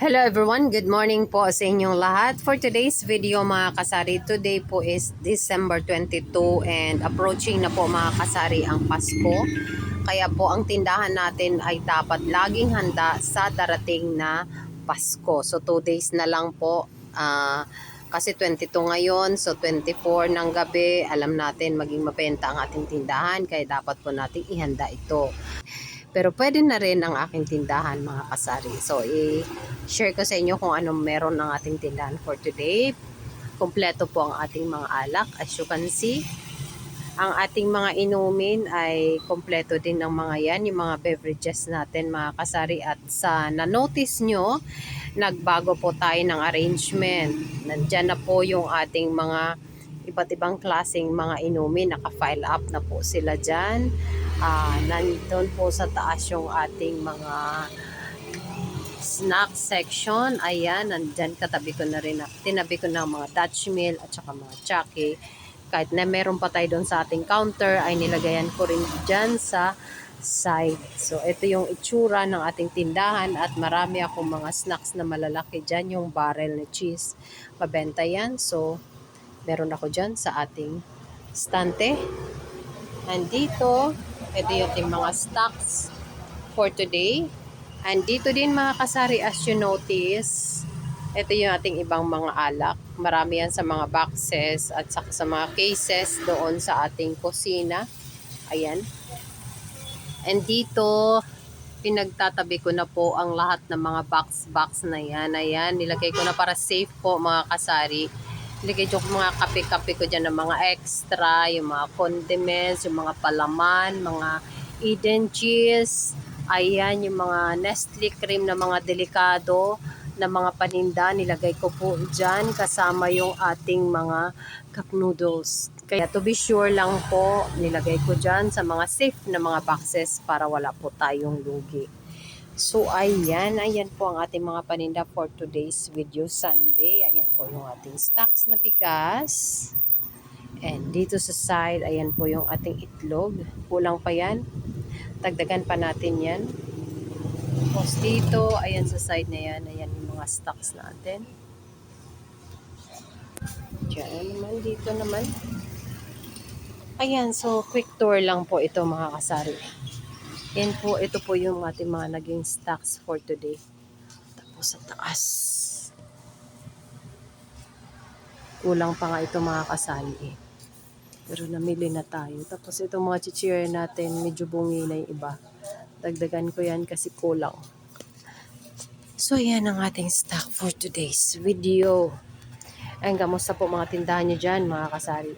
Hello everyone, good morning po sa inyong lahat. For today's video mga kasari, today po is December 22 and approaching na po mga kasari ang Pasko. Kaya po ang tindahan natin ay dapat laging handa sa darating na Pasko. So 2 days na lang po, kasi 22 ngayon, so 24 ng gabi, alam natin maging mabenta ang ating tindahan, kaya dapat po nating ihanda ito. Pero pwede na rin ang aking tindahan mga kasari. So i-share ko sa inyo kung anong meron ang ating tindahan for today. Kompleto po ang ating mga alak. As you can see, ang ating mga inumin ay kompleto din ng mga yan, yung mga beverages natin mga kasari. At sa na-notice nyo, nagbago po tayo ng arrangement. Nandyan na po yung ating mga iba't ibang klaseng mga inumin. Naka-file up na po sila dyan. Nandun po sa taas yung ating mga snack section. Ayan, nandyan katabi ko na rin. Tinabi ko na mga Dutch Mill at saka mga Chucky. Kahit na meron pa tayo doon sa ating counter, ay nilagayan ko rin dyan sa side. So, ito yung itsura ng ating tindahan at marami akong mga snacks na malalaki dyan. Yung barrel na cheese. Pabenta yan. So, meron ako dyan sa ating stante. Andito, ito yung ating mga stocks for today. Andito din mga kasari, as you notice, ito yung ating ibang mga alak. Marami yan sa mga boxes at sa mga cases doon sa ating kusina. Ayan. And dito, pinagtatabi ko na po ang lahat ng mga box na yan. Ayan, nilagay ko na para safe po mga kasari. Nilagay ko mga kape-kape ko dyan ng mga extra, yung mga condiments, yung mga palaman, mga Eden cheese. Ayan, yung mga Nestle cream na mga delikado na mga paninda, nilagay ko po dyan kasama yung ating mga cup noodles. Kaya to be sure lang po, nilagay ko dyan sa mga safe na mga boxes para wala po tayong lugi. So ayan po ang ating mga paninda for today's video Sunday. Ayan po yung ating stocks na bigas. And dito sa side, ayan po yung ating itlog. Kulang pa yan. Dagdagan pa natin yan. Tapos dito, ayan sa side na yan, ayan yung mga stocks natin. Diyan naman, dito naman. Ayan, so quick tour lang po ito mga kasari. Yan po, ito po yung ating mga naging stocks for today. Tapos sa taas. Kulang pa nga ito mga kasali eh. Pero namili na tayo. Tapos itong mga chichirya natin, medyo bungi na yung iba. Dagdagan ko yan kasi kulang. So yan ang ating stock for today's video. Ang kamusta po mga tindahan nyo dyan mga kasari.